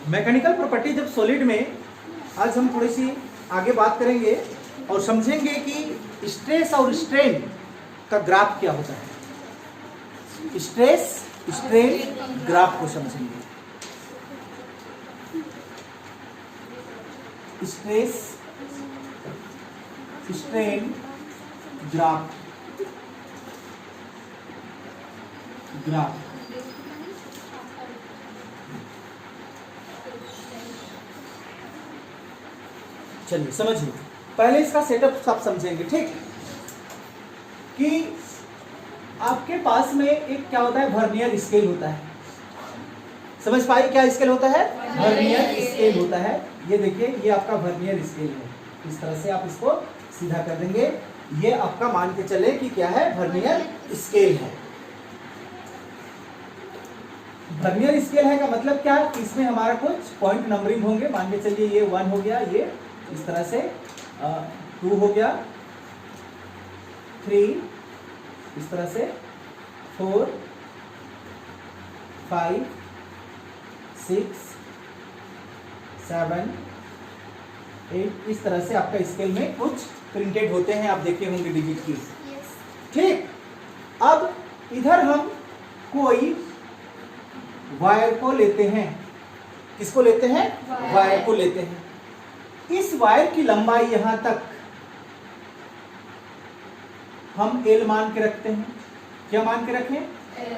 Mechanical properties of solid में आज हम थोड़ी सी आगे बात करेंगे और समझेंगे कि स्ट्रेस और स्ट्रेन का ग्राफ क्या होता है। स्ट्रेस स्ट्रेन ग्राफ को समझेंगे। स्ट्रेस स्ट्रेन ग्राफ चलिए समझिए। पहले इसका सेटअप सब समझेंगे, ठीक। कि आपके पास में एक क्या होता है, वर्नियर स्केल होता है। समझ पाए क्या स्केल होता है? वर्नियर स्केल होता है। ये देखिए, ये आपका वर्नियर स्केल है। इस तरह से आप इसको सीधा कर देंगे। ये आपका मान के चले कि क्या है, वर्नियर स्केल है। वर्नियर स्केल है का मतलब क्या, इसमें हमारा कुछ पॉइंट नंबरिंग होंगे। मान के चलिए ये 1 हो गया, ये इस तरह से 2 हो गया, 3 इस तरह से, 4 5 6 7 8 इस तरह से आपका स्केल में कुछ प्रिंटेड होते हैं। आप देखे होंगे डिजिट की, ठीक। अब इधर हम कोई वायर को लेते हैं। किसको लेते हैं? वायर को लेते हैं। इस वायर की लंबाई यहां तक हम L मान के रखते हैं। क्या मान के रखें?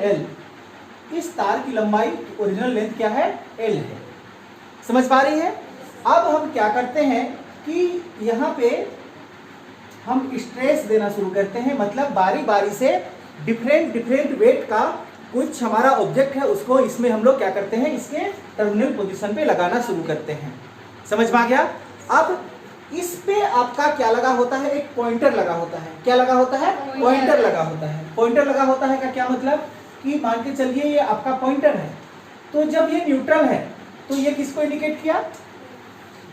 L। इस तार की लंबाई ओरिजिनल लेंथ क्या है? L है। समझ पा रही है? अब हम क्या करते हैं कि यहां पे हम स्ट्रेस देना शुरू करते हैं। मतलब बारी बारी से डिफरेंट वेट का कुछ हमारा ऑब्जेक्ट है, उसको इसमें हम लोग क्या करते हैं, इसके टर्मिनल पोजीशन पे लगाना शुरू करते हैं। समझ में आ गया? अब इस पे आपका क्या लगा होता है? एक पॉइंटर लगा होता है। क्या लगा होता है? पॉइंटर लगा होता है। पॉइंटर लगा होता है का क्या मतलब कि मान के चलिए ये आपका पॉइंटर है, तो जब ये न्यूट्रल है तो ये किसको इंडिकेट किया?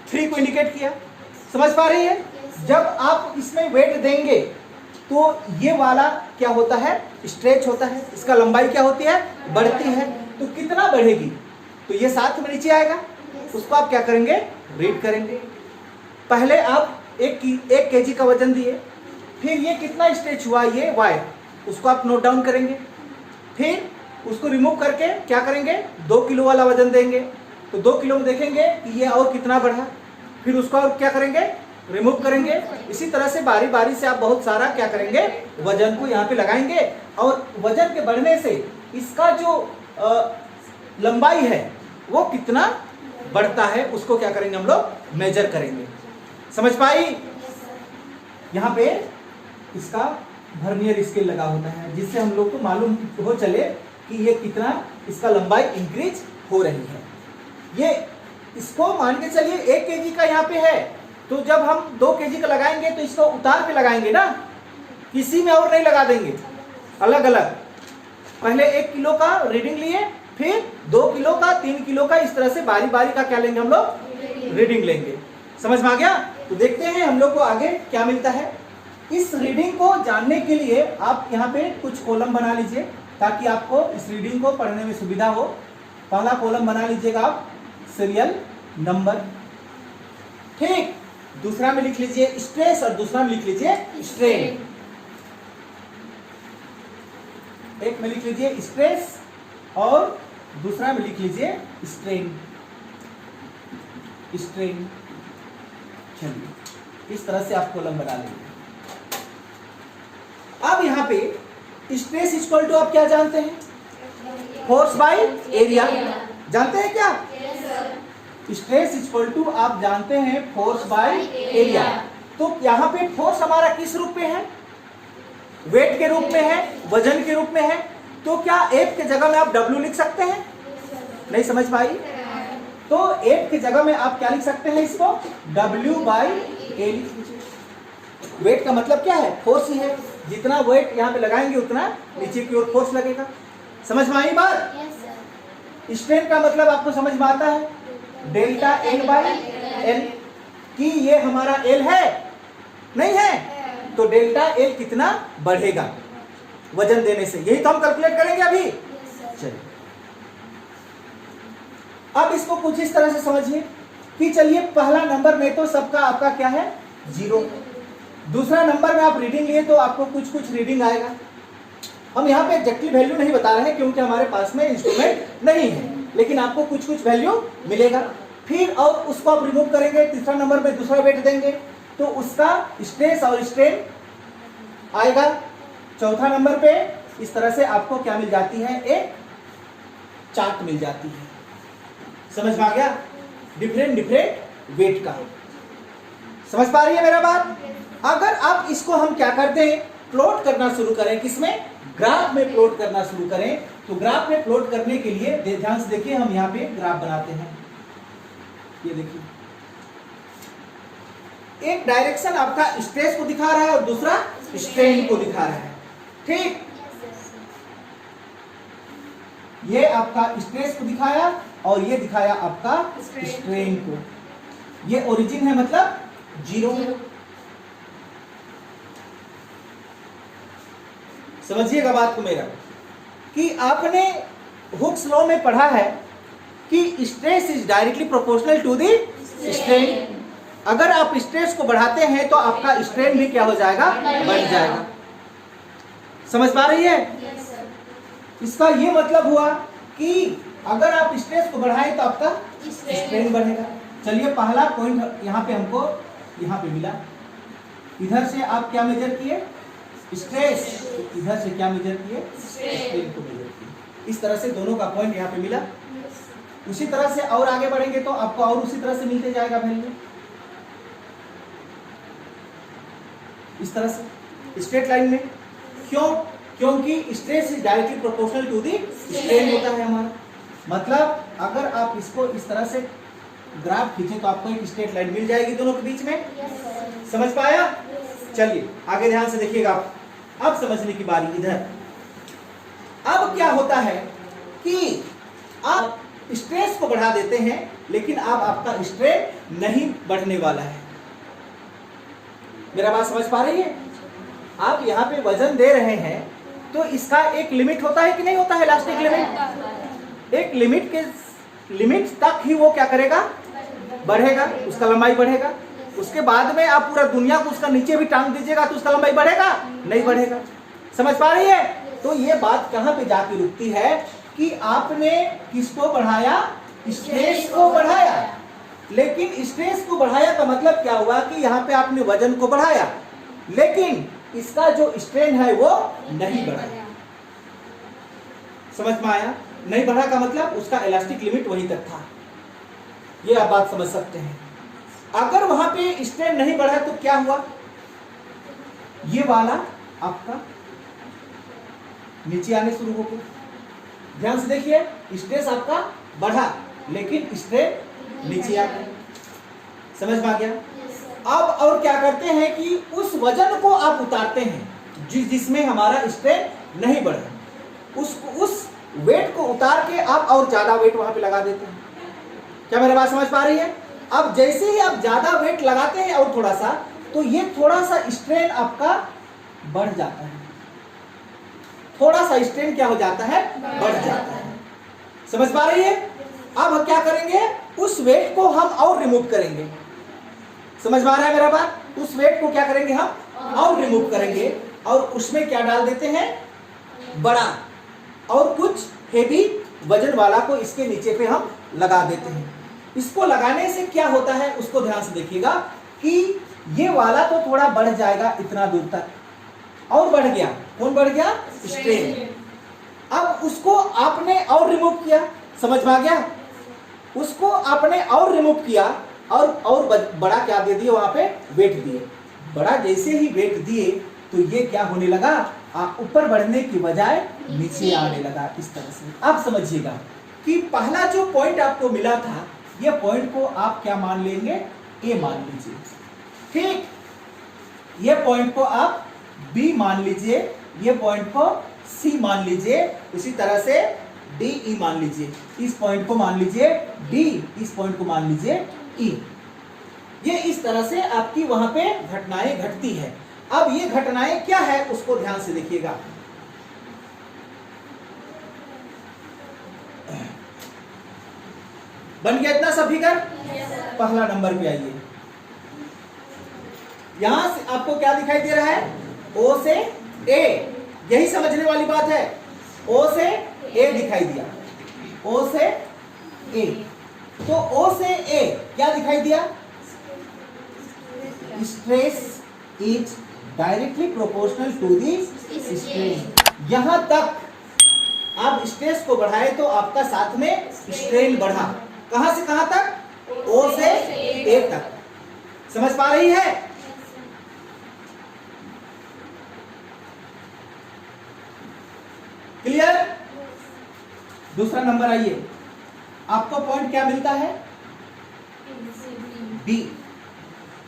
3 को इंडिकेट किया। समझ पा रही है? जब आप इसमें वेट देंगे तो ये वाला क्या होता है? स्ट्रेच होता है। इसका लंबाई क्या होती है? बढ़ती है। तो कितना बढ़ेगी? तो ये 7 में नीचे आएगा। उसको आप क्या करेंगे? रीड करेंगे। पहले आप 1 kg का वजन दिए, फिर ये कितना स्ट्रेच हुआ, ये वायर, उसको आप नोट डाउन करेंगे। फिर उसको रिमूव करके क्या करेंगे? 2 किलो वाला वजन देंगे, तो 2 किलो में देखेंगे कि ये और कितना बढ़ा। फिर उसको और क्या करेंगे? रिमूव करेंगे। इसी तरह से बारी बारी से आप बहुत सारा क्या करेंगे? वजन को यहाँ पे लगाएंगे, और वजन के बढ़ने से इसका जो लंबाई है वो कितना बढ़ता है, उसको क्या करेंगे? हम लोग मेजर करेंगे। समझ पाई? यहाँ पे इसका वर्नियर स्केल लगा होता है, जिससे हम लोग को मालूम हो चले कि ये कितना इसका लंबाई इंक्रीज हो रही है। ये इसको मान के चलिए 1 kg का यहाँ पे है, तो जब हम 2 kg का लगाएंगे तो इसको उतार के लगाएंगे ना, किसी में और नहीं लगा देंगे, अलग अलग। पहले 1 किलो का रीडिंग लिए, फिर 2 किलो का, 3 किलो का, इस तरह से बारी बारी का क्या लेंगे हम लोग? रीडिंग लेंगे। समझ में आ गया? तो देखते हैं हम लोग को आगे क्या मिलता है। इस रीडिंग को जानने के लिए आप यहाँ पे कुछ कॉलम बना लीजिए, ताकि आपको इस रीडिंग को पढ़ने में सुविधा हो। पहला कॉलम बना लीजिएगा आप सीरियल नंबर, ठीक। दूसरा में लिख लीजिए स्ट्रेस और दूसरा में लिख लीजिए स्ट्रेन। एक में लिख लीजिए स्ट्रेस और दूसरा में लिख लीजिए स्ट्रेन। स्ट्रेन। चलिए इस तरह से आप कॉलम बना लेंगे। अब यहां पे स्ट्रेस इक्वल टू आप क्या जानते हैं? Force by area. जानते हैं क्या? स्ट्रेस इक्वल टू आप जानते हैं फोर्स बाय एरिया। तो यहाँ पे फोर्स हमारा किस रूप में है? वेट के रूप में है, वजन के रूप में है। तो क्या F के जगह में आप W लिख सकते हैं? नहीं समझ पाई? तो F की जगह में आप क्या लिख सकते हैं? इसको W बाई A लिख लीजिए। वेट का मतलब क्या है? फोर्स ही है। जितना वेट यहाँ पे लगाएंगे उतना नीचे की ओर फोर्स लगेगा। समझ में आई बात? स्ट्रेन का मतलब आपको समझ में आता है? Delta L by L। कि ये हमारा L है, नहीं है, तो डेल्टा L कितना बढ़ेगा वजन देने से। यही तो हम कैलकुलेट करेंगे अभी। चलिए अब इसको कुछ इस तरह से समझिए कि चलिए पहला नंबर में तो सबका आपका क्या है 0, दूसरा नंबर में आप रीडिंग लिए तो आपको कुछ कुछ रीडिंग आएगा। हम यहाँ पे एग्जैक्टली वैल्यू नहीं बता रहे हैं क्योंकि हमारे पास में इंस्ट्रूमेंट नहीं है, लेकिन आपको कुछ कुछ वैल्यू मिलेगा। फिर और उसको आप रिमूव करेंगे, तीसरा नंबर में दूसरा वेट देंगे तो उसका स्ट्रेस और स्ट्रेन आएगा। चौथा नंबर पे इस तरह से आपको क्या मिल जाती है, एक चार्ट मिल जाती है। समझ में आ गया? डिफरेंट डिफरेंट वेट का। समझ पा रही है मेरा बात? अगर आप इसको हम क्या करते हैं, प्लॉट करना शुरू करें, किसमें, ग्राफ में प्लॉट करना शुरू करें, तो ग्राफ में प्लॉट करने के लिए ध्यान से देखिए, हम यहाँ पे ग्राफ बनाते हैं। ये देखिए, एक डायरेक्शन आपका स्ट्रेस को दिखा रहा है और दूसरा स्ट्रेन को दिखा रहा है। ठीक, ये आपका स्ट्रेस को दिखाया और ये दिखाया आपका स्ट्रेन को। ये ओरिजिन है मतलब 0। समझिएगा बात को मेरा, कि आपने हुक्स लॉ में पढ़ा है कि stress is directly proportional to the strain. अगर आप स्ट्रेस को बढ़ाते हैं तो आपका स्ट्रेन भी क्या हो जाएगा, बढ़ जाएगा। समझ पा रही है? इसका ये मतलब हुआ कि अगर आप स्ट्रेस को बढ़ाएं तो आपका स्ट्रेन बढ़ेगा। चलिए पहला पॉइंट यहाँ पे हमको यहाँ पे मिला, इधर से आप क्या मेजर किए, स्ट्रेस, इधर से क्या मेजर किए, स्ट्रेन को मेजर किए। इस तरह से दोनों का पॉइंट यहाँ पे मिला। उसी तरह से और आगे बढ़ेंगे तो आपको और उसी तरह से मिलते जाएगा वैल्यू, इस तरह से स्ट्रेट लाइन में। क्यों? क्योंकि stress is directly proportional to the strain होता है हमारा। मतलब अगर आप इसको इस तरह से ग्राफ खींचे तो आपको एक स्ट्रेट लाइन मिल जाएगी दोनों के बीच में। समझ पाया? चलिए आगे ध्यान से देखिएगा आप। अब समझने की बारी इधर। अब क्या होता है कि आप स्ट्रेस को बढ़ा देते हैं लेकिन अब आपका स्ट्रेन नहीं बढ़ने वाला है। मेरा बात समझ पा रही है? आप यहाँ पे वजन दे रहे हैं तो इसका एक लिमिट होता है कि नहीं होता है, इलास्टिक लिमिट। एक लिमिट तक ही वो क्या करेगा, बढ़ेगा, उसका लंबाई बढ़ेगा। उसके बाद में आप पूरा दुनिया को उसका नीचे भी टांग दीजिएगा तो उसका लंबाई बढ़ेगा, नहीं बढ़ेगा। समझ पा रही है? तो ये बात कहां पे जाके रुकती है कि आपने किसको बढ़ाया, स्ट्रेस को बढ़ाया। लेकिन स्ट्रेस को बढ़ाया का मतलब क्या हुआ कि यहाँ पे आपने वजन को बढ़ाया लेकिन इसका जो स्ट्रेन है वो नहीं बढ़ा। समझ में आया? नहीं बढ़ा का मतलब उसका इलास्टिक लिमिट वहीं तक था। ये आप बात समझ सकते हैं। अगर वहां पे स्ट्रेन नहीं बढ़ा तो क्या हुआ, ये वाला आपका नीचे आने शुरू हो गया। ध्यान से देखिए, स्ट्रेस आपका बढ़ा लेकिन स्ट्रेन नीचे आ गया। समझ में आ गया? अब और क्या करते हैं कि उस वजन को आप उतारते हैं जिसमें हमारा स्ट्रेन नहीं बढ़ा, उस वेट को उतार के आप और ज्यादा वेट वहां पे लगा देते हैं। क्या मेरी बात समझ पा रही है? अब जैसे ही आप ज्यादा वेट लगाते हैं और थोड़ा सा, तो ये थोड़ा सा स्ट्रेन आपका बढ़ जाता है। थोड़ा सा स्ट्रेन क्या हो जाता है, बढ़ जाता है। समझ पा रही है? अब हम क्या करेंगे, उस वेट को हम और रिमूव करेंगे। समझ में आ रहा है मेरा बात? उस वेट को क्या करेंगे, हम और रिमूव करेंगे और उसमें क्या डाल देते हैं, बड़ा और कुछ हेवी वजन वाला को इसके नीचे पे हम लगा देते हैं। इसको लगाने से क्या होता है उसको ध्यान से देखिएगा कि ये वाला तो थोड़ा बढ़ जाएगा इतना दूर तक, और बढ़ गया, कौन बढ़ गया, स्ट्रेन। अब उसको आपने और रिमूव किया। समझ में आ गया? उसको आपने और रिमूव किया और बड़ा क्या दे दिए, वहां पे वेट दिए। बड़ा जैसे ही वेट दिए तो ये क्या होने लगा, ऊपर बढ़ने की बजाय नीचे आने लगा। इस तरह से आप समझिएगा कि पहला जो पॉइंट आपको मिला था, ये पॉइंट को आप क्या मान लेंगे, ए मान लीजिए। ठीक, ये पॉइंट को आप बी मान लीजिए, ये पॉइंट को सी मान लीजिए, उसी तरह से डी ई मान लीजिए। इस पॉइंट को मान लीजिए डी, इस पॉइंट को मान लीजिए ई। ये इस तरह से आपकी वहां पे घटनाएं घटती है। अब ये घटनाएं क्या है उसको ध्यान से देखिएगा। बन गया इतना सब फिगर? पहला नंबर पे आइए, यहां से आपको क्या दिखाई दे रहा है? ओ से ए, यही समझने वाली बात है। ओ से ए दिखाई दिया, ओ से ए, तो ओ से ए क्या दिखाई दिया? Stress is directly proportional to the strain. यहां तक आप स्ट्रेस को बढ़ाए तो आपका साथ में स्ट्रेन बढ़ा। कहां से कहां तक? ओ से ए तक। समझ पा रही है? क्लियर? दूसरा नंबर आइए, आपको पॉइंट क्या मिलता है? बी।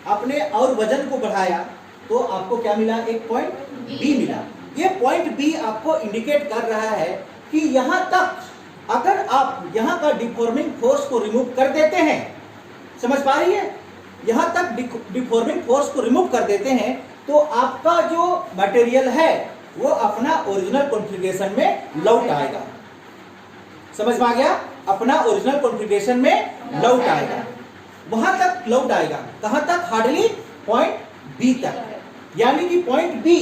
आपने और वजन को बढ़ाया तो आपको क्या मिला? एक पॉइंट बी मिला। ये पॉइंट बी आपको इंडिकेट कर रहा है कि यहां तक अगर आप यहां का डिफॉर्मिंग फोर्स को रिमूव कर देते हैं, समझ पा रही है? यहां तक डिफॉर्मिंग फोर्स को रिमूव कर देते हैं तो आपका जो मटेरियल है वो अपना ओरिजिनल कॉन्फ़िगरेशन में लौट आएगा। समझ में आ गया? अपना ओरिजिनल कॉन्फ़िगरेशन में लौट आएगा। वहां तक लौट आएगा, कहां तक? हार्डली पॉइंट बी तक। यानी कि पॉइंट बी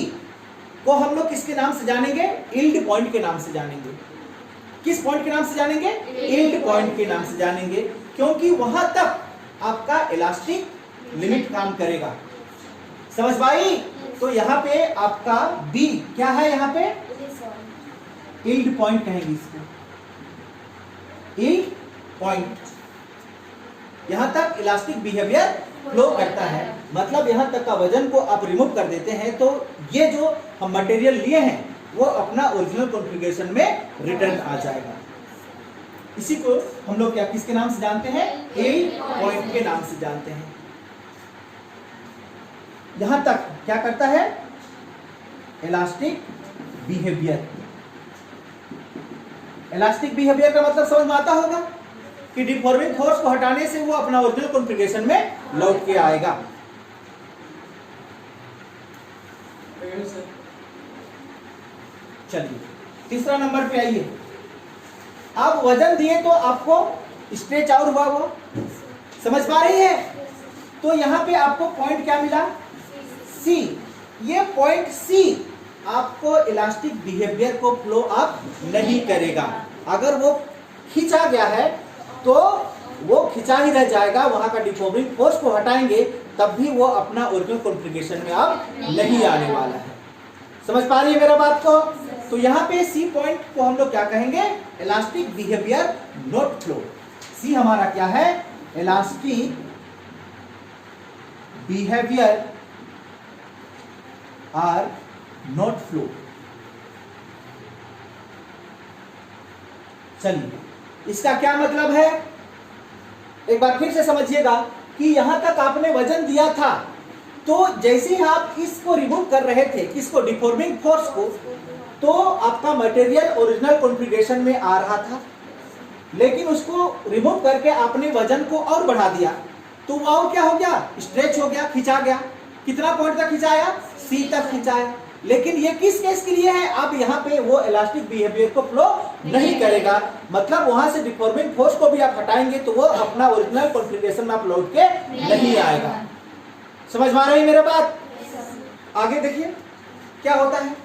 को हम लोग किसके नाम से जानेंगे? यील्ड पॉइंट के नाम से जानेंगे। किस पॉइंट के नाम से जानेंगे? यील्ड पॉइंट के नाम से जानेंगे, क्योंकि वहां तक आपका इलास्टिक लिमिट काम करेगा। समझ पाई? तो यहाँ पे आपका बी क्या है? यहाँ पे यील्ड पॉइंट कहेंगे इसको, यील्ड पॉइंट। यहां तक इलास्टिक बिहेवियर फ्लो करता है, मतलब यहां तक का वजन को आप रिमूव कर देते हैं तो ये जो हम मटेरियल लिए हैं वो अपना ओरिजिनल कॉन्फ़िगरेशन में रिटर्न आ जाएगा। इसी को हम लोग क्या किसके नाम से जानते हैं? यील्ड पॉइंट के नाम से जानते हैं। यहां तक क्या करता है? Elastic behaviour. इलास्टिक बिहेवियर का मतलब समझ में आता होगा कि डिफॉर्मिंग फोर्स को हटाने से वो अपना ओरिजिनल कॉन्फ़िगरेशन में लौट के आएगा। चलिए तीसरा नंबर पे आइए। आप वजन दिए तो आपको स्ट्रेच आउट हुआ, वो समझ पा रही है? तो यहां पे आपको पॉइंट क्या मिला? सी। ये पॉइंट सी आपको इलास्टिक बिहेवियर को फ्लो अप नहीं करेगा। अगर वो खींचा गया है तो वो खिंचा ही रह जाएगा, वहां का डिफॉर्मिंग फोर्स को हटाएंगे तब भी वो अपना ओरिजिनल कॉन्फ़िगरेशन में अब नहीं आने वाला है। समझ पा रही है मेरा बात को? तो यहाँ पे सी पॉइंट को हम लोग क्या कहेंगे? Elastic behaviour not flow. C हमारा क्या है? Elastic behaviour are not flow. चलिए इसका क्या मतलब है एक बार फिर से समझिएगा कि यहां तक आपने वजन दिया था तो जैसे ही आप इसको रिमूव कर रहे थे, किसको? डिफॉर्मिंग फोर्स को, तो आपका मटेरियल ओरिजिनल कॉन्फ़िगरेशन में आ रहा था, लेकिन उसको रिमूव करके आपने वजन को और बढ़ा दिया तो वो और क्या हो गया? स्ट्रेच हो गया, खिंचा गया। कितना पॉइंट तक खिंचाया? सी तक खिंचाया। लेकिन ये किस केस के लिए है? अब यहाँ पे वो इलास्टिक बिहेवियर को फ्लो नहीं करेगा, मतलब वहां से डिफॉर्मिंग फोर्स को भी आप हटाएंगे तो वो अपना ओरिजिनल कॉन्फ़िगरेशन में आप लौट के नहीं आएगा। समझ में आ रही है मेरा बात? आगे देखिए क्या होता है।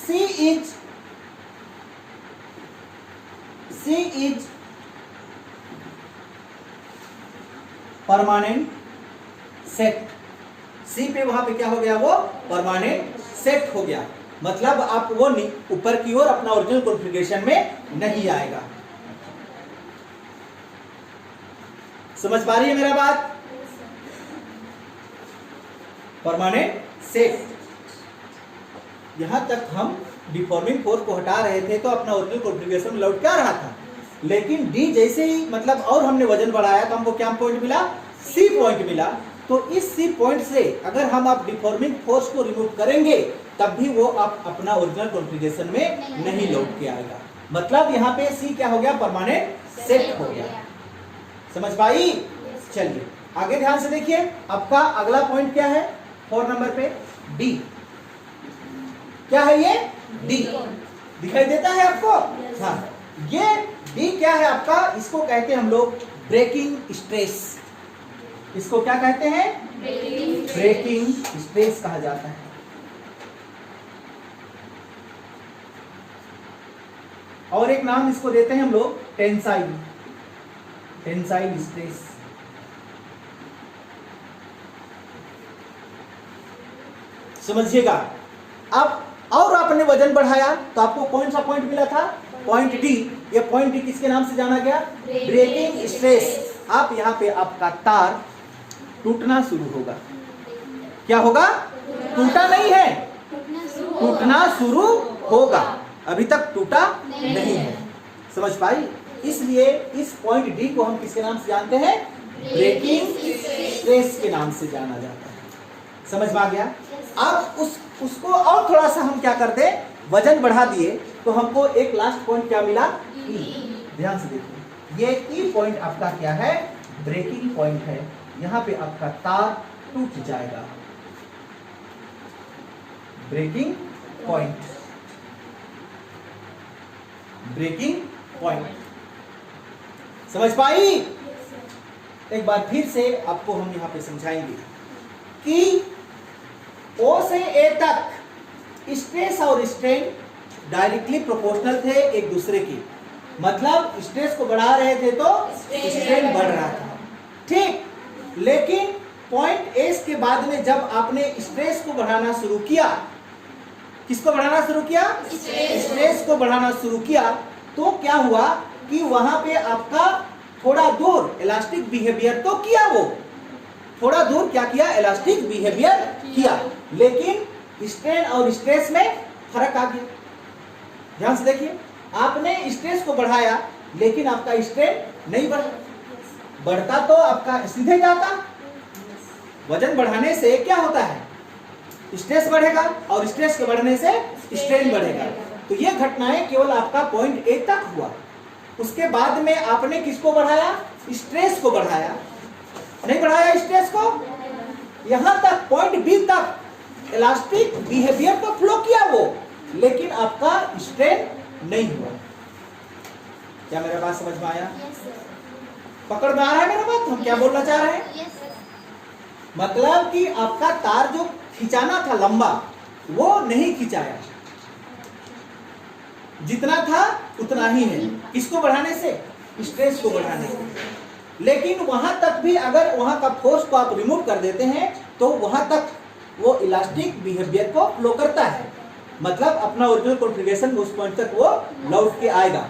C is permanent set. C पे वहां पे क्या हो गया? वो परमानेंट सेट हो गया, मतलब आप वो ऊपर की ओर अपना ओरिजिनल कॉन्फ़िगरेशन में नहीं आएगा। समझ पा रही है मेरा बात? Permanent set. यहां तक हम डिफॉर्मिंग फोर्स को हटा रहे थे तो अपना ओरिजिनल कॉन्फ़िगरेशन में लौट के आ रहा था, लेकिन डी जैसे ही मतलब और हमने वजन बढ़ाया तो हमको क्या पॉइंट मिला? सी पॉइंट मिला। तो इस सी पॉइंट से अगर हम आप डिफॉर्मिंग फोर्स को रिमूव करेंगे तब भी वो आप अपना ओरिजिनल कॉन्फ़िगरेशन में नहीं लौट के आएगा, मतलब यहाँ पे सी क्या हो गया? परमानेंट सेट हो गया। समझ पाई? चलिए आगे ध्यान से देखिए। आपका अगला पॉइंट क्या है? 4 नंबर पे डी। क्या है ये? डी। दिखाई देता है आपको? हाँ, ये डी क्या है आपका? इसको कहते हैं हम लोग ब्रेकिंग स्ट्रेस। इसको क्या कहते हैं? ब्रेकिंग स्ट्रेस कहा जाता है। और एक नाम इसको देते हैं हम लोग टेंसाइल स्ट्रेस। समझिएगा। अब और आपने वजन बढ़ाया तो आपको कौन सा पॉइंट मिला था? Point D. ये पॉइंट डी किसके नाम से जाना गया? Breaking stress. आप यहाँ पे आपका तार टूटना शुरू होगा। क्या होगा? टूटा नहीं है, टूटना शुरू होगा। अभी तक टूटा नहीं है। समझ पाई? इसलिए इस पॉइंट डी को हम किसके नाम से जानते हैं? ब्रेकिंग स्ट्रेस के नाम से जाना जाता है। समझ में आ गया? अब उसको और थोड़ा सा हम क्या कर दे, वजन बढ़ा दिए तो हमको एक लास्ट पॉइंट क्या मिला? ई। ध्यान से देखिए, ये ई पॉइंट आपका क्या है? ब्रेकिंग पॉइंट है। यहाँ पे आपका तार टूट जाएगा। Breaking point, breaking point. समझ पाई? एक बार फिर से आपको हम यहां पे समझाएंगे कि ओ से ए तक स्ट्रेस और स्ट्रेन डायरेक्टली प्रोपोर्शनल थे एक दूसरे की। मतलब स्ट्रेस को बढ़ा रहे थे तो स्ट्रेन बढ़ रहा था, ठीक। लेकिन पॉइंट एस के बाद में जब आपने स्ट्रेस को बढ़ाना शुरू किया, किसको बढ़ाना शुरू किया? स्ट्रेस को बढ़ाना शुरू किया, तो क्या हुआ कि वहां पे आपका थोड़ा दूर इलास्टिक बिहेवियर तो किया, वो थोड़ा दूर क्या किया? इलास्टिक बिहेवियर किया, लेकिन स्ट्रेन और स्ट्रेस में फर्क आ गया। ध्यान से देखिए, आपने स्ट्रेस को बढ़ाया लेकिन आपका स्ट्रेन नहीं बढ़ा। बढ़ता तो आपका सीधे जाता। वजन बढ़ाने से क्या होता है? स्ट्रेस बढ़ेगा और स्ट्रेस के बढ़ने से स्ट्रेन बढ़ेगा। तो ये घटनाएं केवल आपका पॉइंट ए तक हुआ। उसके बाद में आपने किसको बढ़ाया? स्ट्रेस को बढ़ाया। नहीं बढ़ाया स्ट्रेस को, यहां तक पॉइंट बी तक इलास्टिक बिहेवियर तो फ्लो किया वो, लेकिन आपका स्ट्रेन नहीं हुआ। क्या मेरा बात समझ में आया? पकड़ में आ रहा है मेरा बात? हम क्या बोलना चाह रहे हैं? मतलब कि आपका तार जो खिंचाना था लंबा, वो नहीं खिंचाया, जितना था उतना ही है। किसको बढ़ाने से? स्ट्रेस को बढ़ाने से। लेकिन वहां तक भी अगर वहां का फोर्स को आप रिमूव कर देते हैं तो वहां तक वो इलास्टिक बिहेवियर को फ्लो करता है। मतलब अपना ओरिजिनल कॉन्फ़िगरेशन उस पॉइंट तक वो लौट के आएगा,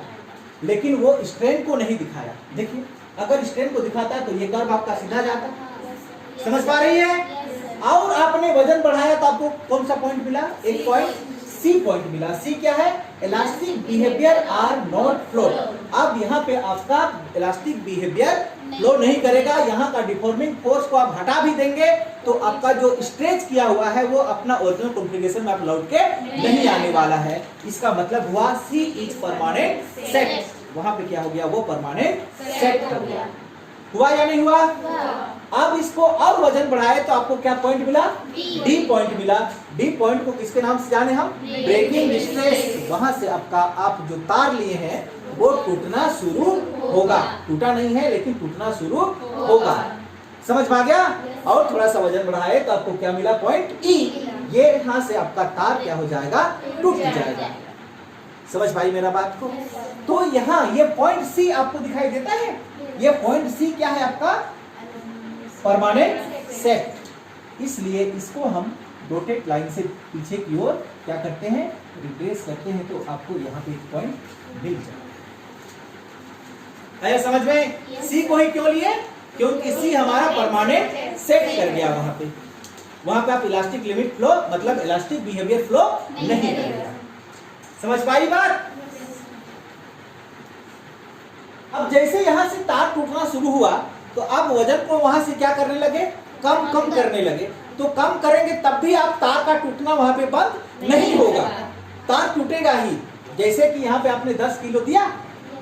लेकिन वो स्ट्रेन को नहीं दिखाया। देखिए, अगर स्ट्रेन को दिखाता तो ये कर्व आपका सीधा जाता। समझ पा रही है? और आपने वजन बढ़ाया तो आपको कौन सा पॉइंट मिला? एक पॉइंट सी पॉइंट मिला। सी क्या है? Elastic behaviour are not flow. अब यहाँ पे आपका इलास्टिक बिहेवियर फ्लो नहीं करेगा। यहाँ का डिफॉर्मिंग फोर्स को आप हटा भी देंगे तो आपका जो स्ट्रेच किया हुआ है वो अपना ओरिजिनल कॉन्फ़िगरेशन में आप लौट के नहीं आने वाला है। इसका मतलब हुआ सी इज परमानेंट सेट। वहां पे क्या हो गया? वो परमानेंट सेट हो गया। हुआ या नहीं हुआ? अब इसको और वजन बढ़ाए तो आपको क्या पॉइंट मिला? डी पॉइंट मिला। डी पॉइंट को किसके नाम से जाने हम? Breaking stress. वहां से आपका आप जो तार लिए हैं वो टूटना शुरू होगा। टूटा नहीं है लेकिन टूटना शुरू होगा। समझ में आ गया? और थोड़ा सा वजन बढ़ाए तो आपको क्या मिला? पॉइंट ई। ये यहां से आपका तार क्या हो जाएगा? टूट जाएगा। समझ पाई मेरा बात को? तो यहाँ ये पॉइंट सी आपको दिखाई देता है। ये पॉइंट सी क्या है आपका? Permanent set. इसलिए इसको हम डॉटेड लाइन से पीछे की ओर क्या करते हैं? रिट्रेस करते हैं तो आपको यहाँ पे एक पॉइंट मिल जाएगा। आया समझ में? सी को ही क्यों लिए? क्योंकि सी हमारा परमानेंट सेट कर गया। वहां पे आप इलास्टिक लिमिट फ्लो मतलब इलास्टिक बिहेवियर फ्लो नहीं करेगा। समझ पाई बात? अब जैसे यहां से तार टूटना शुरू हुआ तो अब वजन को वहां से क्या करने लगे? कम करने लगे। तो कम करेंगे तब भी आप तार का टूटना वहां पे बंद नहीं होगा, तार टूटेगा ही। जैसे कि यहाँ पे आपने 10 किलो दिया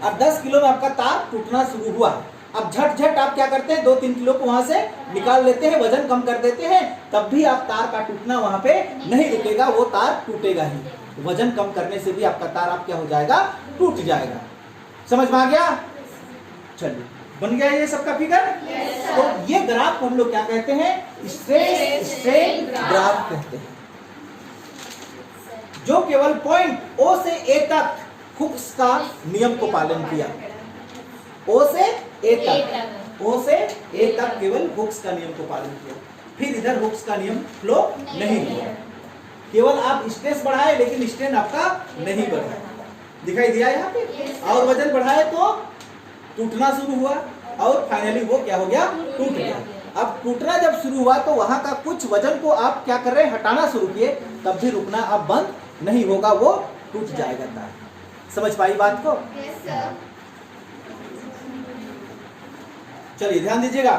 और 10 किलो में आपका तार टूटना शुरू हुआ, अब झट झट आप क्या करते हैं, 2-3 किलो को वहां से निकाल लेते हैं, वजन कम कर देते हैं, तब भी आप तार का टूटना वहां पे नहीं रुकेगा, वो तार टूटेगा ही। वजन कम करने से भी आपका तार आप क्या हो जाएगा, टूट जाएगा। समझ में आ गया? चलिए, बन गया ये सबका फिगर। तो ये ग्राफ को हम लोग क्या कहते हैं, स्ट्रेस स्ट्रेन ग्राफ कहते हैं, जो केवल पॉइंट O से A तक हुक्स का नियम को पालन किया। O से A तक केवल हुक्स का नियम को पालन किया, फिर इधर हुक्स का नियम फ्लो नहीं हुआ। केवल आप स्ट्रेस बढ़ाए लेकिन स्ट्रेन आपका नहीं बढ़ा। दिखाई दिया यहाँ पे? और वजन बढ़ाए तो टूटना शुरू हुआ और फाइनली वो क्या हो गया, टूट गया। अब टूटना जब शुरू हुआ तो वहां का कुछ वजन को आप क्या कर रहे हैं, हटाना शुरू किए, तब भी रुकना अब बंद नहीं होगा, वो टूट जाएगा तार। समझ पाई बात को? चलिए ध्यान दीजिएगा,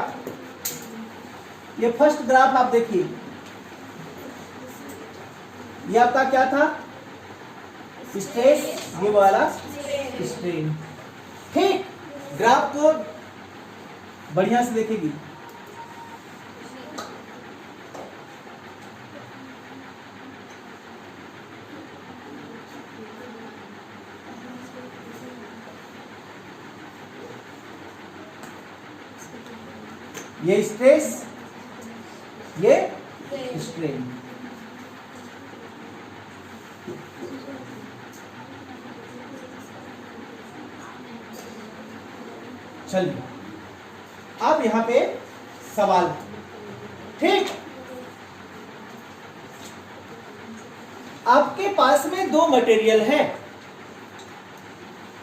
ये फर्स्ट ग्राफ आप देखिए, ये आपका क्या था, स्ट्रेस, ये वाला स्ट्रेन। ठीक, ग्राफ को बढ़िया से देखेगी, ये स्ट्रेस, ये स्ट्रेन। चलिए अब यहां पे सवाल, ठीक, आपके पास में दो मटेरियल है,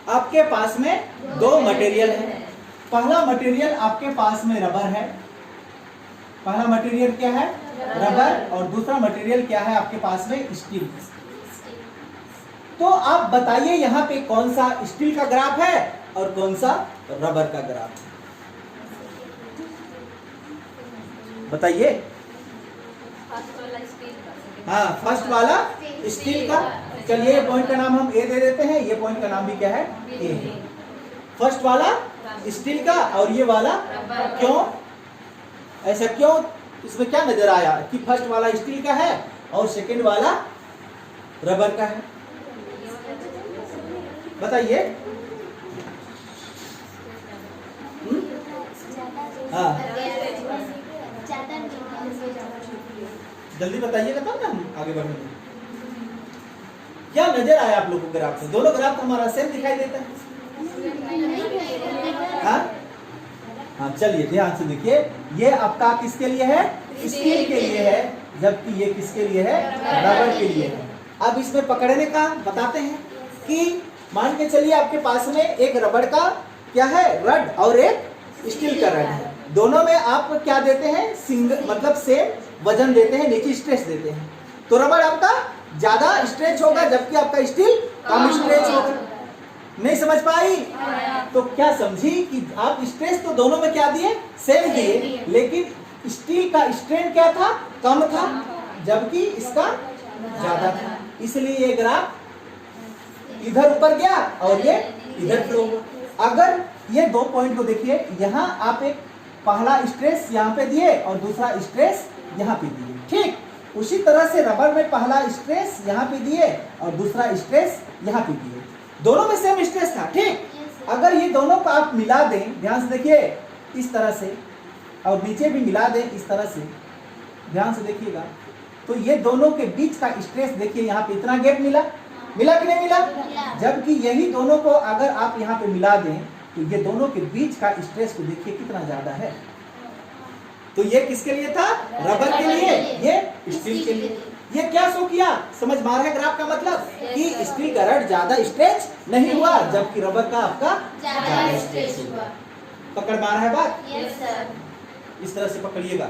आपके पास में दो मटेरियल है। पहला मटेरियल आपके पास में रबर है, पहला मटेरियल क्या है, रबर, और दूसरा मटेरियल क्या है आपके पास में, स्टील। तो आप बताइए यहाँ पे कौन सा स्टील का ग्राफ है और कौन सा रबर का ग्राफ है, बताइए। हाँ, फर्स्ट वाला स्टील का। चलिए, ये पॉइंट का नाम हम ए दे देते हैं, ये पॉइंट का नाम भी क्या है, ए है। फर्स्ट वाला स्टील का और ये वाला, क्यों ऐसा, क्यों, इसमें क्या नजर आया कि फर्स्ट वाला स्टील का है और सेकंड वाला रबर का है, बताइए। हाँ, जल्दी बताइएगा तब ना हम आगे बढ़ेंगे। क्या नजर आया आप लोगों को ग्राफ से? दोनों ग्राफ हमारा सेम दिखाई देता है। हाँ हाँ, चलिए ध्यान से देखिए, ये आपका किसके लिए है, स्टील के लिए है, जबकि ये किसके लिए है, रबर के लिए है। अब इसमें पकड़ने का बताते हैं कि मान के चलिए आपके पास में एक रबर का क्या है, रड, और एक स्टील का रड है। दोनों में आप क्या देते हैं, सिंगल, मतलब सेम वजन देते हैं, नीचे स्ट्रेस देते हैं। तो रबर आपका ज्यादा स्ट्रेच होगा जबकि आपका स्टील कम स्ट्रेच होगा। नहीं समझ पाई? तो क्या समझी कि आप स्ट्रेस तो दोनों में क्या दिए, सेम दिए, लेकिन स्टील का स्ट्रेन क्या था, कम था, जबकि इसका ज्यादा था। इसलिए ये ग्राफ इधर ऊपर गया और ये इधर फ्लो हुआ। अगर ये दो पॉइंट को देखिए, यहाँ आप एक पहला स्ट्रेस यहाँ पे दिए और दूसरा स्ट्रेस यहाँ पे दिए, ठीक। उसी तरह से रबर में पहला स्ट्रेस यहाँ पे दिए और दूसरा स्ट्रेस यहाँ पे दिए, दोनों में सेम स्ट्रेस था, ठीक। अगर ये दोनों को आप मिला दें, ध्यान से देखिए, इस तरह से, और नीचे भी मिला दें इस तरह से, ध्यान से देखिएगा, तो ये दोनों के बीच का स्ट्रेस देखिए, यहाँ पे इतना गैप मिला, मिला कि नहीं मिला? जबकि यही दोनों को अगर आप यहाँ पे मिला दें तो ये दोनों के बीच का स्ट्रेस को देखिए कितना ज्यादा है। तो ये किसके लिए था, रबर के लिए, ये स्टील के लिए। ये क्या शो किया, समझ में आ रहा है ग्राफ का मतलब, कि स्टील का रड ज्यादा स्ट्रेच नहीं हुआ जबकि रबर का आपका ज्यादा स्ट्रेच हुआ। पकड़ में आ रहा है बात? Yes sir. इस तरह से पकड़िएगा।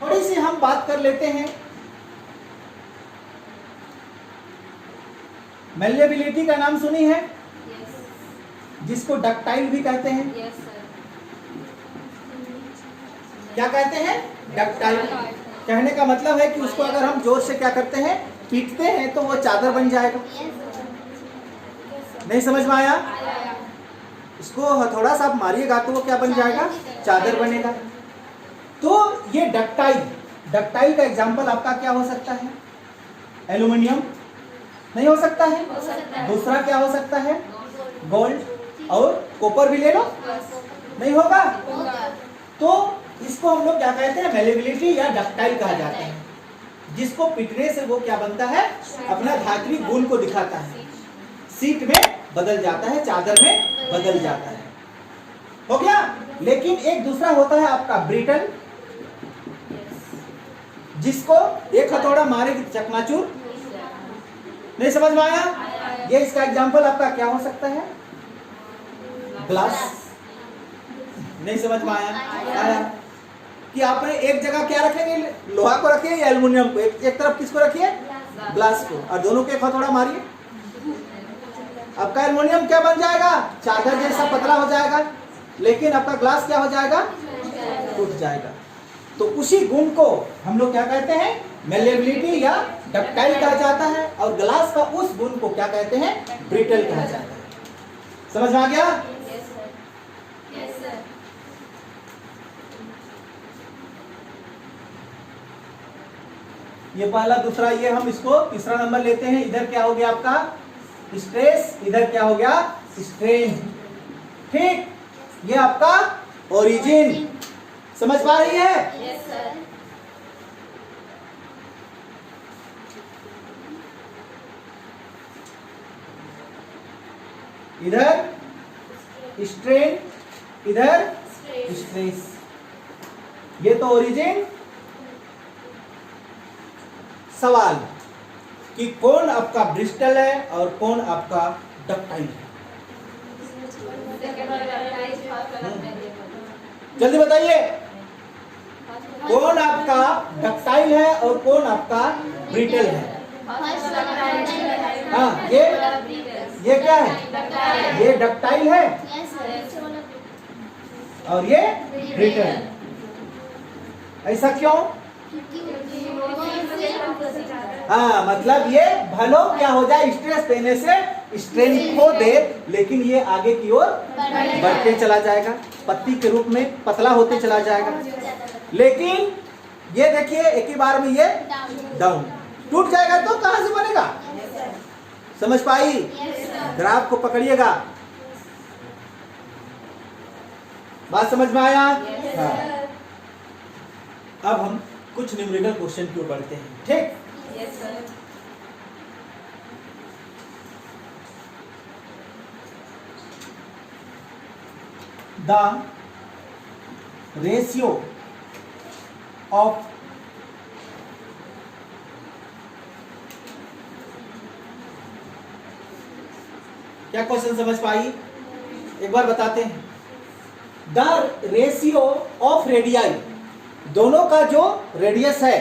थोड़ी सी हम बात कर लेते हैं मैल्लेबिलिटी का नाम सुनी है? जिसको डक्टाइल भी कहते हैं। क्या कहते हैं, डक्टाइल। कहने का मतलब है कि उसको अगर हम जोर से क्या करते हैं, पीटते हैं तो वो चादर बन जाएगा। नहीं समझ में आया? इसको हथौड़ा सा आप मारिएगा तो वो क्या बन जाएगा? चादर बनेगा। तो ये डक्टाइल, डक्टाइल का एग्जाम्पल आपका क्या हो सकता है? एल्यूमिनियम नहीं हो सकता है? दूसरा क्या हो सकता है? गोल्ड, और कॉपर भी ले लो, नहीं होगा? तो इसको हम लोग क्या कहते हैं? मेलेबिलिटी या डक्टाइल कहा जाता है। जिसको पिटने से वो क्या बनता है? अपना धात्विक गुण को दिखाता है, सीट में बदल जाता है, चादर में बदल जाता है। हो गया? लेकिन एक दूसरा होता है आपका ब्रिटल, जिसको एक हथौड़ा मारे चकनाचूर। नहीं समझ में आया? ये इसका एग्जांपल आपका क्या हो सकता है? ग्लास। नहीं समझ में आया? आया कि आपने एक जगह क्या रखेंगे? लोहा को रखिए या एल्युमिनियम को? एक तरफ किसको रखिए? ग्लास को, और दोनों के एक हथौड़ा मारिए, आपका एल्युमिनियम क्या बन जाएगा? चादर जैसा पतला हो जाएगा, लेकिन आपका ग्लास क्या हो जाएगा? टूट जाएगा। तो उसी गुण को हम लोग क्या कहते हैं? मेलेबिलिटी या डक्टाइल कहा जाता है, और ग्लास का उस गुण को क्या कहते हैं? ब्रिटल कहा जाता है। समझ में आ गया? ये पहला, दूसरा, ये हम इसको तीसरा नंबर लेते हैं। इधर क्या हो गया आपका? स्ट्रेस, इधर क्या हो गया? स्ट्रेन। ठीक, ये आपका ओरिजिन। समझ पा रही है? Yes sir. इधर स्ट्रेन, इधर स्ट्रेस। ये तो ओरिजिन। सवाल कि कौन आपका ब्रिस्टल है और कौन आपका डक्टाइल है? जल्दी बताइए, कौन आपका डक्टाइल है और कौन आपका ब्रिटल है? हाँ, ये क्या है? ये डक्टाइल है और ये ब्रिटल। ऐसा क्यों? हाँ, मतलब ये भलो क्या हो जाए, स्ट्रेस देने से स्ट्रेन खो दे, लेकिन ये आगे की ओर बढ़ते चला जाएगा, पत्ती के रूप में पतला होते चला जाएगा। लेकिन ये देखिए, एक ही बार में ये डाउन टूट जाएगा तो कहां से बनेगा? समझ पाई? ग्राफ को पकड़िएगा, बात समझ में आया? हाँ। अब हम कुछ न्यूमेरिकल क्वेश्चन की ओर बढ़ते हैं। ठीक, yes sir. The ratio of क्या क्वेश्चन समझ पाई? एक बार बताते हैं। द रेशियो ऑफ रेडियाई, दोनों का जो रेडियस है,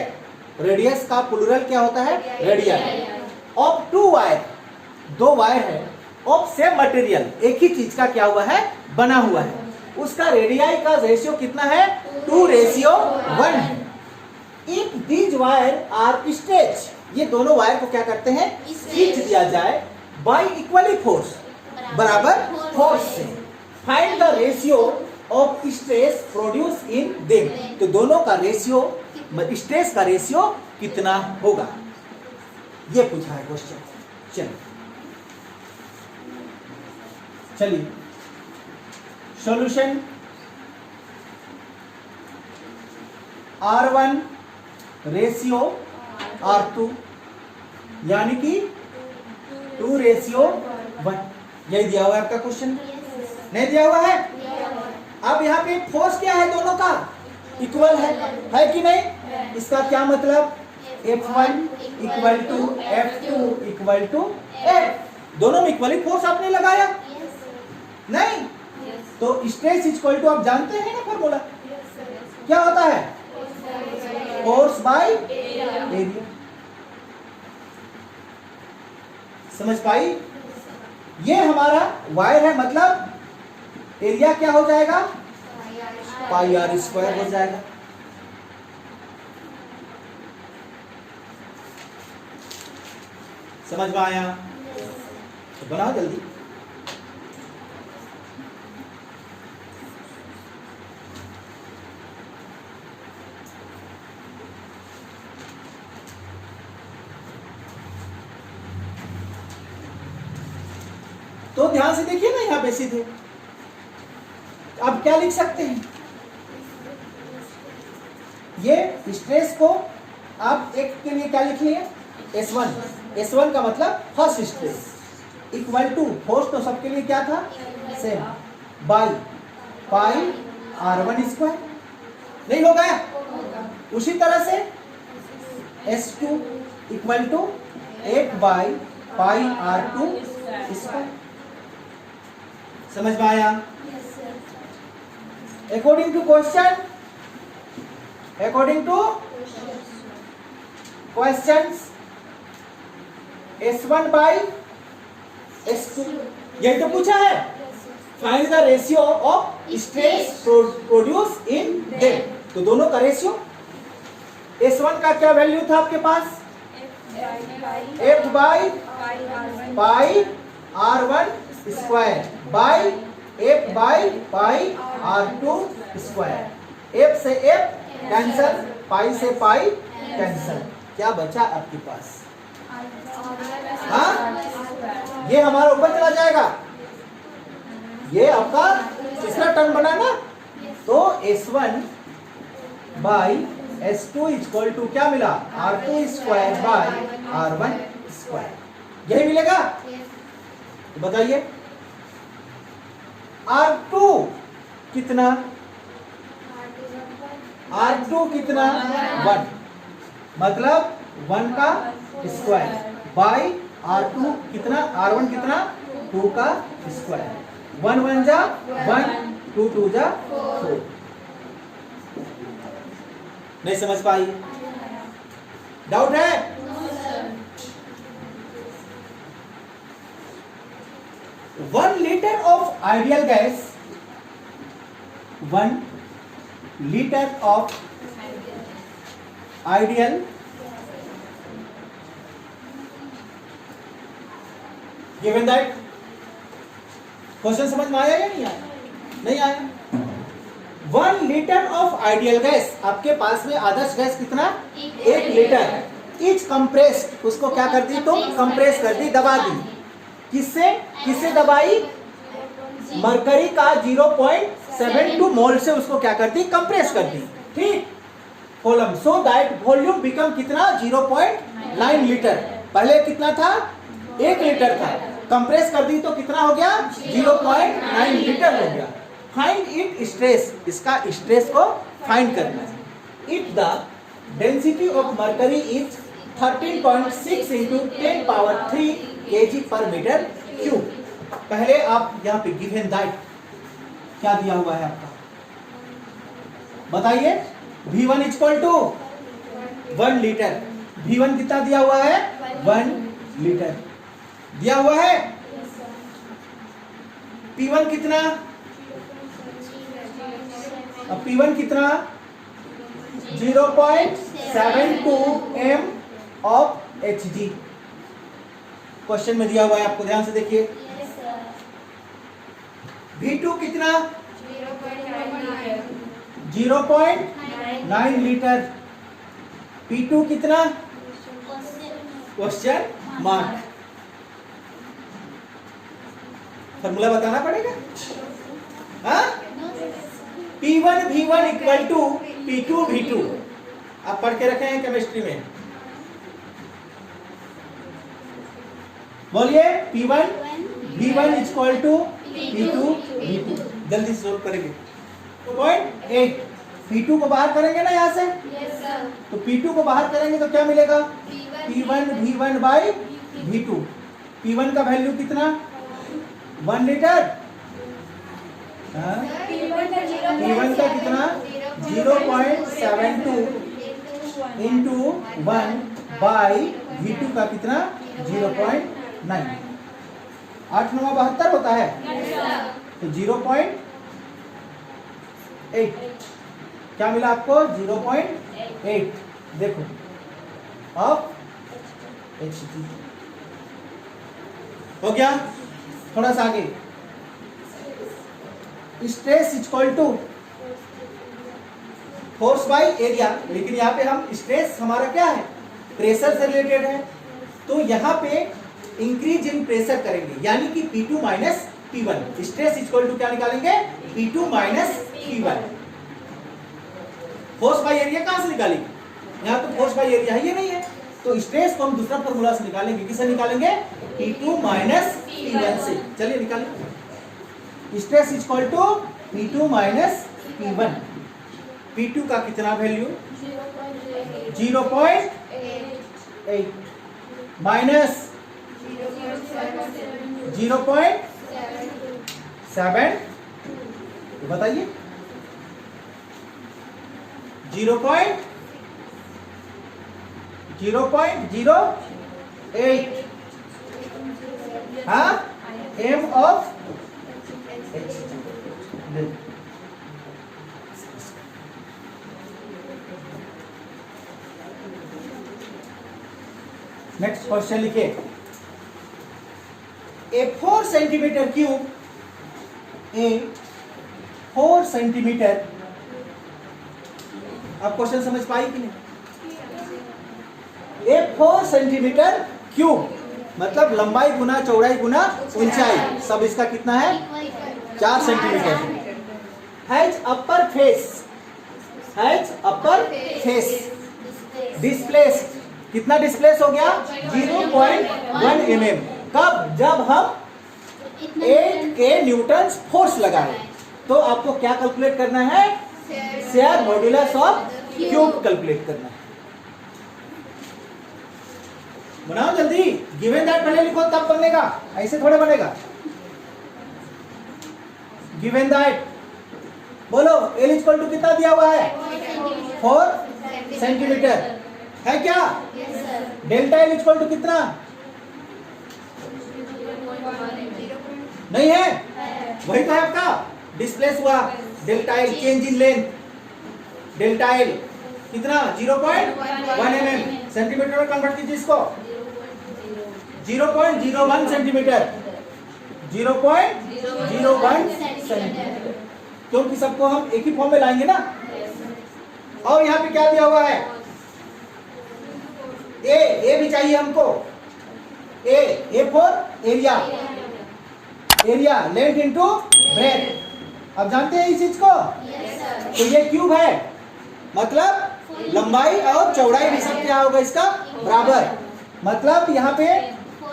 रेडियस का प्लूरल क्या होता है? रेडियाई। ऑफ टू वायर, दो वायर है, ऑफ सेम मटेरियल, एक ही चीज का क्या हुआ है? बना हुआ है, उसका रेडियाई का रेशियो कितना है? 2:1 है। If these wire are stretch, ये दोनों वायर को क्या करते हैं? खींच दिया जाए बाय इक्वली फोर्स, बराबर फोर्स से। Find the ratio of stress produce in them, तो दोनों का रेशियो, स्ट्रेस का रेशियो कितना होगा? ये पूछा है क्वेश्चन। चलिए सॉल्यूशन। R1 रेशियो R2, यानी कि 2:1, यही दिया हुआ है आपका क्वेश्चन। नहीं दिया हुआ है? अब यहाँ पे फोर्स क्या है? दोनों का इक्वल है कि नहीं? इसका क्या मतलब? F1 equal to F2 equal to F, दोनों में इक्वली फोर्स आपने लगाया नहीं? तो स्ट्रेस इक्वल टू आप जानते हैं ना फॉर्मूला, क्या होता है? Force by area. समझ पाई? ये हमारा वायर है, मतलब एरिया क्या हो जाएगा? πr² हो जाएगा। समझ में आया? तो बनाओ जल्दी। तो ध्यान से देखिए ना यहाँ पे सीधे, अब क्या लिख सकते हैं, ये स्ट्रेस को आप एक के लिए क्या लिख लिए S1, S1 का मतलब first stress equal to force तो सबके लिए क्या था same by pi R1 square, नहीं हो गया। उसी तरह से S2 equal to 8 by pi R2 square. समझ में आया? According to question, according to questions S1 by S2, यही तो पूछा है। Find the ratio of stress produce in them, तो दोनों का रेशियो। S1 का क्या वैल्यू था आपके पास, F by pi R1 square by F by pi R2 square. F से F कैंसल, पाई से पाई कैंसल, क्या बचा आपके पास? हाँ, ये हमारा ऊपर चला जाएगा, ये आपका तीसरा टर्म बना ना, तो S1 by S2 equal to क्या मिला, R2 square by R1 square, यही मिलेगा। तो बताइए R2 कितना, R2 कितना 1, मतलब 1 का स्क्वायर बाई R2 कितना, R1 कितना 2 का स्क्वायर, 1 1 जा 1, 2 2 जा 4। नहीं समझ पाई? डाउट है? 1 litre of ideal gas, 1 litre of ideal given that, question समझ में आया या नहीं आया? नहीं आया। 1 लीटर ऑफ आइडियल गैस, आपके पास में आदर्श गैस कितना 1 लीटर, इच कंप्रेस्ड, उसको क्या कर दी, तो कंप्रेस कर दी, दबा दी, किससे, किससे दबाई, मरकरी का 0.72 मोल से उसको क्या कर दी, कंप्रेस कर दी, ठीक, column, so that volume become कितना 0.9 लीटर, पहले कितना था 1 लीटर था, कंप्रेस कर दी तो कितना हो गया 0.9 लीटर हो गया। फाइंड इट स्ट्रेस, इसका स्ट्रेस को फाइंड करना है। It the density of mercury is 13.6 into 10 power 3 kg पर मीटर क्यूब। पहले आप यहाँ पे गिवन दैट क्या दिया हुआ है आपका, बताइए। V1 equal to 1 litre, V1 कितना दिया हुआ है 1 लीटर दिया हुआ है। P1 कितना, अब P1 कितना 0.72 m ऑफ Hg, क्वेश्चन में दिया हुआ है, आपको ध्यान से देखिए। V2 कितना 0.9 लीटर, P2 कितना, क्वेश्चन मार्क, फॉर्मूला बताना पड़ेगा। हाँ, P1 V1 equal to P2 V2, आप पढ़ के रखे हैं केमिस्ट्री में, बोलिए। P1 V1 equal to P2 V2, जल्दी से सोल्व करेंगे। 0.8, P2 को बाहर करेंगे ना यहाँ से, तो P2 को बाहर करेंगे तो क्या मिलेगा, P1 V1 by V2। P1 का वैल्यू कितना 1 लीटर, P1 का कितना 0.72 इंटू 1 बाई V2 का कितना 0.9, 8 9 72 होता है, तो 0.8 क्या मिला आपको 0.8, देखो ऑफ Hg हो गया। थोड़ा सा आगे, stress equal to force by area, लेकिन यहाँ पे हम स्ट्रेस हमारा क्या है प्रेशर से रिलेटेड है, तो यहाँ पे इंक्रीज इन प्रेशर करेंगे, यानी कि P2 minus P1। Stress equal to क्या निकालेंगे? P2 minus P1। Force by area कहां से निकालेंगे? यहाँ तो फोर्स बाय एरिया है, ये नहीं है, तो स्ट्रेस को हम दूसरा फॉर्मूला से निकालेंगे। किससे निकालेंगे? P2 माइनस P1 से। चलिए निकालें। Stress equal to P2 minus P1। P2 का कितना वैल्यू? 0.8 माइनस 0.7, बताइए 0.08। हाँ, m ऑफ नेक्स्ट क्वेश्चन लिखिए। ए 4 सेंटीमीटर क्यूब, ए 4 सेंटीमीटर, आप क्वेश्चन समझ पाई कि नहीं? ए 4 सेंटीमीटर क्यूब मतलब लंबाई गुना चौड़ाई गुना ऊंचाई, सब इसका कितना है? 4 centimetre. Has upper face, has upper face displaced, कितना डिस्प्लेस हो गया? 0.1 mm। कब? जब हम 8 के न्यूटन फोर्स लगाए। तो आपको क्या कैलकुलेट करना है? Share modulus of cube calculate करना है। बनाओ जल्दी, गिवन दैट पहले लिखो तब बनेगा, ऐसे थोड़े बनेगा। गिवन दैट बोलो, L इक्वल टू कितना दिया हुआ है? 4 सेंटीमीटर है क्या? डेल्टा L इक्वल टू कितना? नहीं है, वही तो है आपका। डिस्प्लेस हुआ delta L, change in length delta L कितना? 0.1 mm। सेंटीमीटर में कन्वर्ट कीजिए इसको, 0.01 सेंटीमीटर, 0.01 सेंटीमीटर, क्योंकि सबको हम एक ही फॉर्म में लाएंगे ना। और यहाँ पे क्या दिया हुआ है? ए भी चाहिए हमको। A for area, area length into breadth. अब जानते हैं इस चीज को? तो ये क्यूब है, मतलब लंबाई और चौड़ाई भी सब क्या होगा इसका? बराबर। मतलब यहाँ पे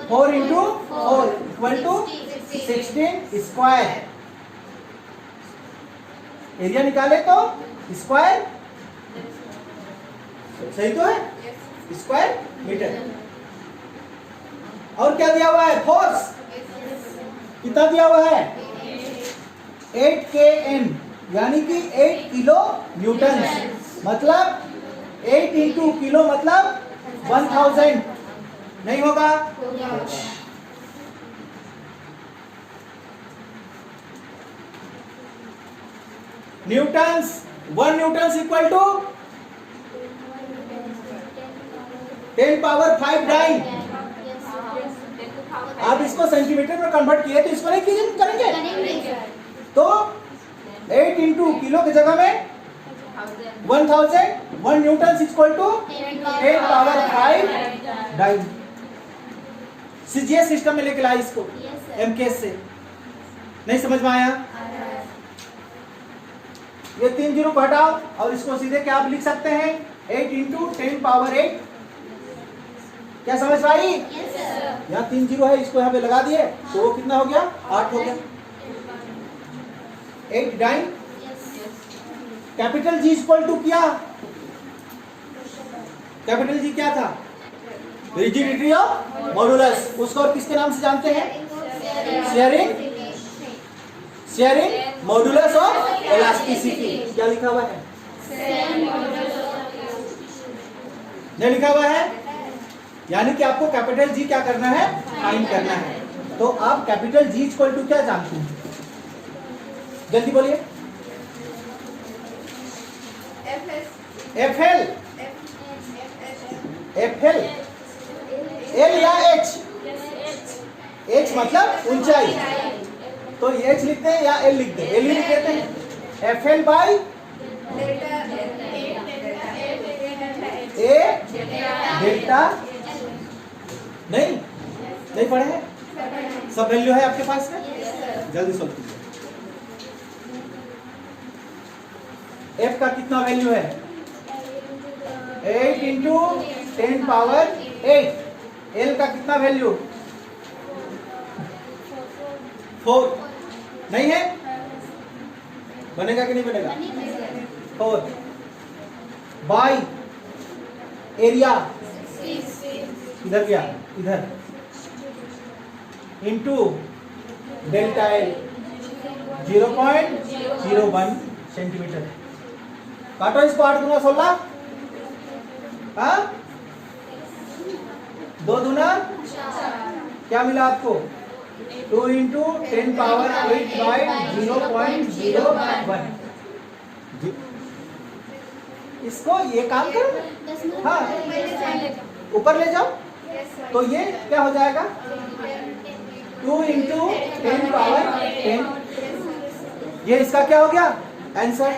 4 into 4 equal to 16 square. Area निकाले तो स्क्वायर, सही तो है, स्क्वायर मीटर। और क्या दिया हुआ है? फोर्स कितना दिया हुआ है? 8 kN, यानी कि 8 किलो न्यूटन। मतलब 8 इंटू किलो मतलब 1000, नहीं होगा? Newtons, 1 newtons equal to 10 power 5 dyne. आप इसको सेंटीमीटर में कन्वर्ट किए तो इसको नहीं करेंगे? तो 8 इंटू किलो की जगह में 1000, 1 newton equal to 10 power 5 dyne. CGS system में लेके लाए इसको, एमकेएस से। नहीं समझ में आया? ये 3 जीरो को हटाओ और इसको सीधे क्या आप लिख सकते हैं? 8 इंटू 10 पावर 8। क्या समझ पाई? यहाँ 3 जीरो है, इसको यहाँ पे लगा दिए तो वो कितना हो गया? 8 हो गया। 8 dyne. Capital G equal to क्या? कैपिटल जी क्या था? Rigidity of modulus. उसको और किसके नाम से जानते हैं? Shearing modulus of elasticity. क्या लिखा हुआ है? नहीं लिखा हुआ है? यानी कि आपको कैपिटल जी क्या करना है? फाइंड करना है। तो आप कैपिटल जी इक्वल टू क्या जानते हैं? जल्दी बोलिए। एफ एल एल या एच? एच मतलब ऊंचाई, तो एच लिखते हैं या एल लिखते हैं? एल ही लिख देते हैं। F L by A delta, नहीं नहीं पढ़े हैं? सब वैल्यू है आपके पास में? जल्दी सोल्व कीजिए। F का कितना वैल्यू है? 8 इंटू 10 पावर 8। L का कितना वैल्यू? 4 नहीं है? बनेगा कि नहीं बनेगा? 4 बाई एरिया इधर गया, इधर इंटू डेल्टा एल 0.01 सेंटीमीटर। काटो इसको 8 दूना 16, हाँ 2 दूना क्या मिला आपको? 2 इंटू 10 पावर 8 बाई 0.01। इसको ये काम करो, हाँ ऊपर ले जाओ, तो ये क्या हो जाएगा? 2 इंटू 10 पावर 10। ये इसका क्या हो गया आंसर?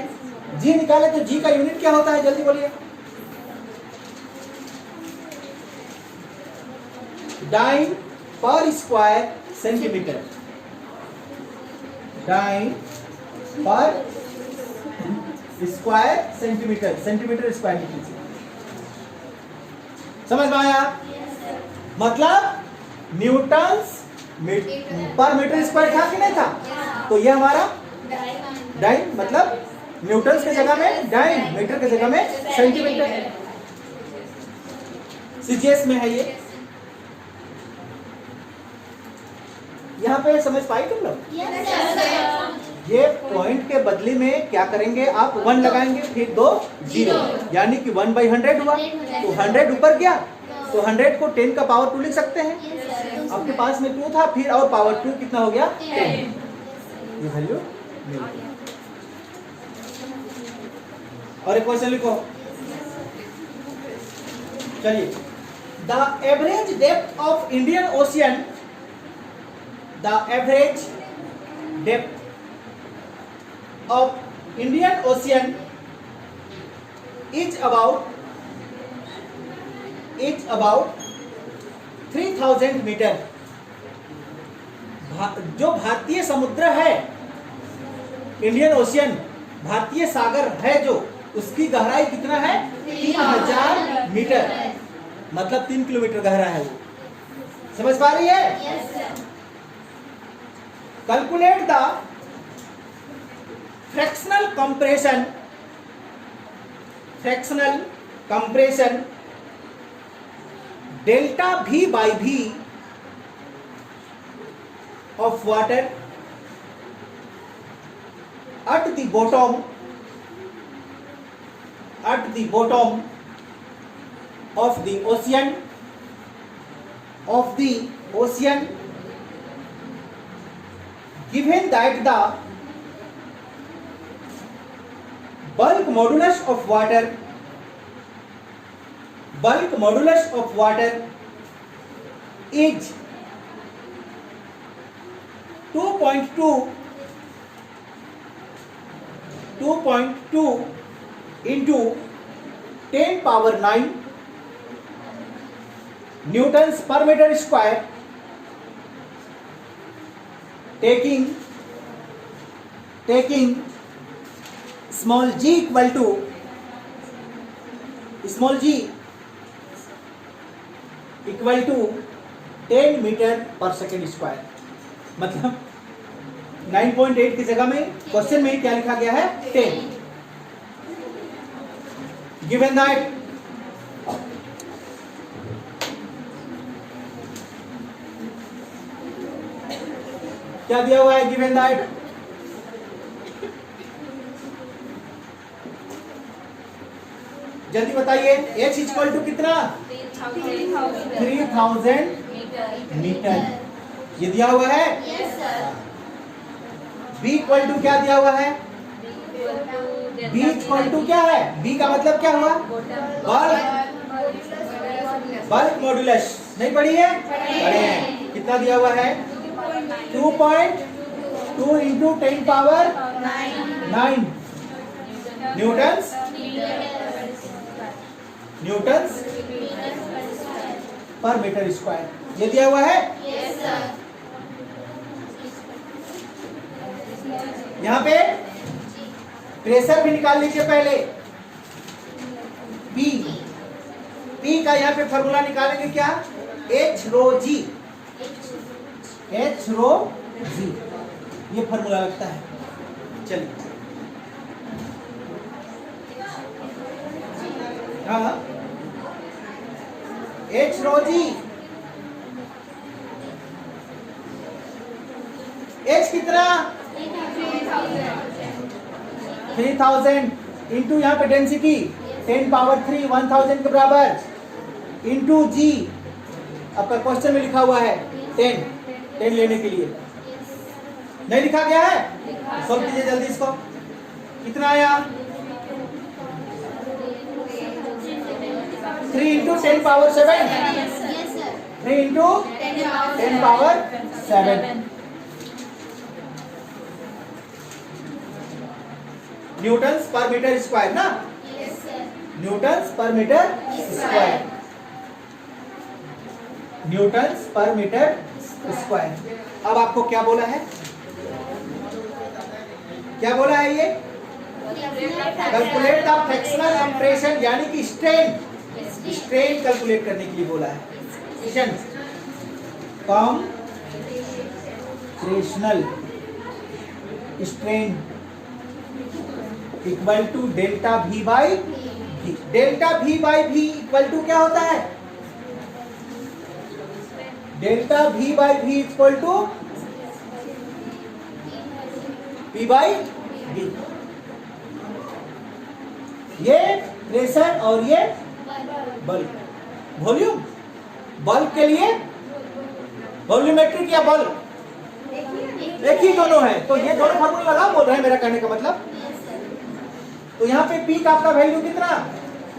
जी निकाले तो जी का यूनिट क्या होता है? जल्दी बोलिए। डाइन पर स्क्वायर सेंटीमीटर। डाइन पर स्क्वायर सेंटीमीटर, सेंटीमीटर स्क्वायर लिख लीजिए। समझ में आया? मतलब न्यूटन्स पर मीटर स्क्वायर था कि नहीं था? तो ये हमारा डाइन, मतलब न्यूटन्स के जगह में डाइन, मीटर के जगह में सेंटीमीटर। सीजीएस में है ये। यहाँ पे समझ पाई तुम लोग? ये पॉइंट के बदले में क्या करेंगे आप? 1 लगाएंगे, फिर 2 0, यानी कि 1/100 हुआ। तो 100 ऊपर गया, तो 100 को 10 का पावर 2 लिख सकते हैं। आपके पास में 2 था, फिर और पावर 2 कितना हो गया? 10। ये वैल्यू मिल गई। और एक क्वेश्चन लिखो, चलिए। The average depth of Indian ocean, the average depth of Indian Ocean is about 3000 metre. जो भारतीय समुद्र है, इंडियन ओशियन, भारतीय सागर है जो, उसकी गहराई कितना है? 3000 मीटर, मतलब 3 किलोमीटर गहरा है वो। समझ पा रही है? Calculate the fractional compression delta V by V of water at the bottom of the ocean given that the bulk modulus of water is 2.2 into 10 power 9 newtons per meter square, taking small g equal to 10 metre पर second square. मतलब 9.8 की जगह में question में क्या लिखा गया है? 10। गिवन दैट क्या दिया हुआ है? गिवन दैट जल्दी बताइए। h इक्वल टू कितना? 3000 मीटर, ये दिया हुआ है। b इक्वल टू क्या दिया हुआ है? b इक्वल टू क्या है? b का मतलब क्या हुआ? Bulk modulus. नहीं पढ़ी है? पढ़े हैं। कितना दिया हुआ है? 2.2 इंटू 10 पावर 9 न्यूटन्स पर मीटर स्क्वायर। ये दिया हुआ है। Yes sir. यहाँ पे प्रेशर भी निकाल लीजिए पहले। पी, पी का यहाँ पे फॉर्मूला निकालेंगे क्या? एच रो जी, एच रो जी, ये फॉर्मूला लगता है। चलिए, हाँ, एच रो जी, एच कितना? 3000 इंटू यहाँ पे डेंसिटी 10 पावर 3 1000 के बराबर इंटू जी। आपका क्वेश्चन में लिखा हुआ है 10 लेने के लिए नहीं लिखा गया है? सॉल्व कीजिए जल्दी इसको। कितना आया? 3 into 10 power 7, 3 into 10 power 7 Newton's पर मीटर स्क्वायर ना? न्यूटन्स पर मीटर स्क्वायर, न्यूटन्स पर मीटर स्क्वायर। अब आपको क्या बोला है? क्या बोला है ये? कैलकुलेट द फ्रैक्शनल कंप्रेशन, यानी कि स्ट्रेन, स्ट्रेन कैलकुलेट करने के लिए बोला है। Compressional strain equal to delta V by V। Delta V by V equal to क्या होता है? Delta V by V equal to P by V। ये प्रेशर और ये बल्क, वॉल्यूम। बल्क के लिए वॉल्यूमेट्रिक या बल्क एक ही दोनों है, तो ये दोनों फार्मूला लगा बोल रहे हैं, मेरा कहने का मतलब। तो यहाँ पे P का आपका वैल्यू कितना?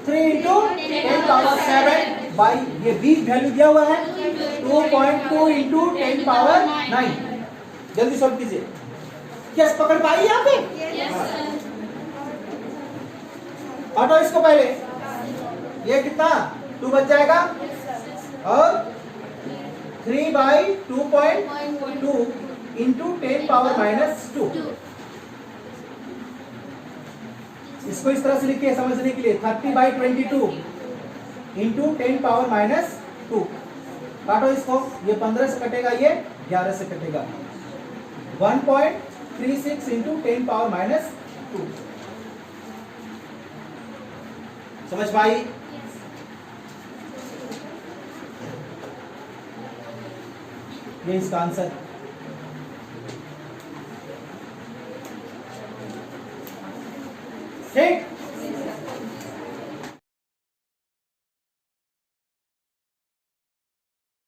3 इंटू 10 पावर 7 बाई ये V वैल्यू दिया हुआ है 2.2 इंटू 10 पावर 9। जल्दी सॉल्व कीजिए। क्या पकड़ पाई यहाँ पे? हटो इसको पहले। ये कितना? 2 बच जाएगा और 3 बाई 2.2 इंटू 10 पावर माइनस 2। इसको इस तरह से लिखिए समझने के लिए। 30 बाई 22 इंटू 10 पावर माइनस 2। काटो इसको, ये 15 से कटेगा, ये 11 से कटेगा। 1.36 इंटू 10 पावर माइनस 2। समझ पाई? ये इसका आंसर। ठीक।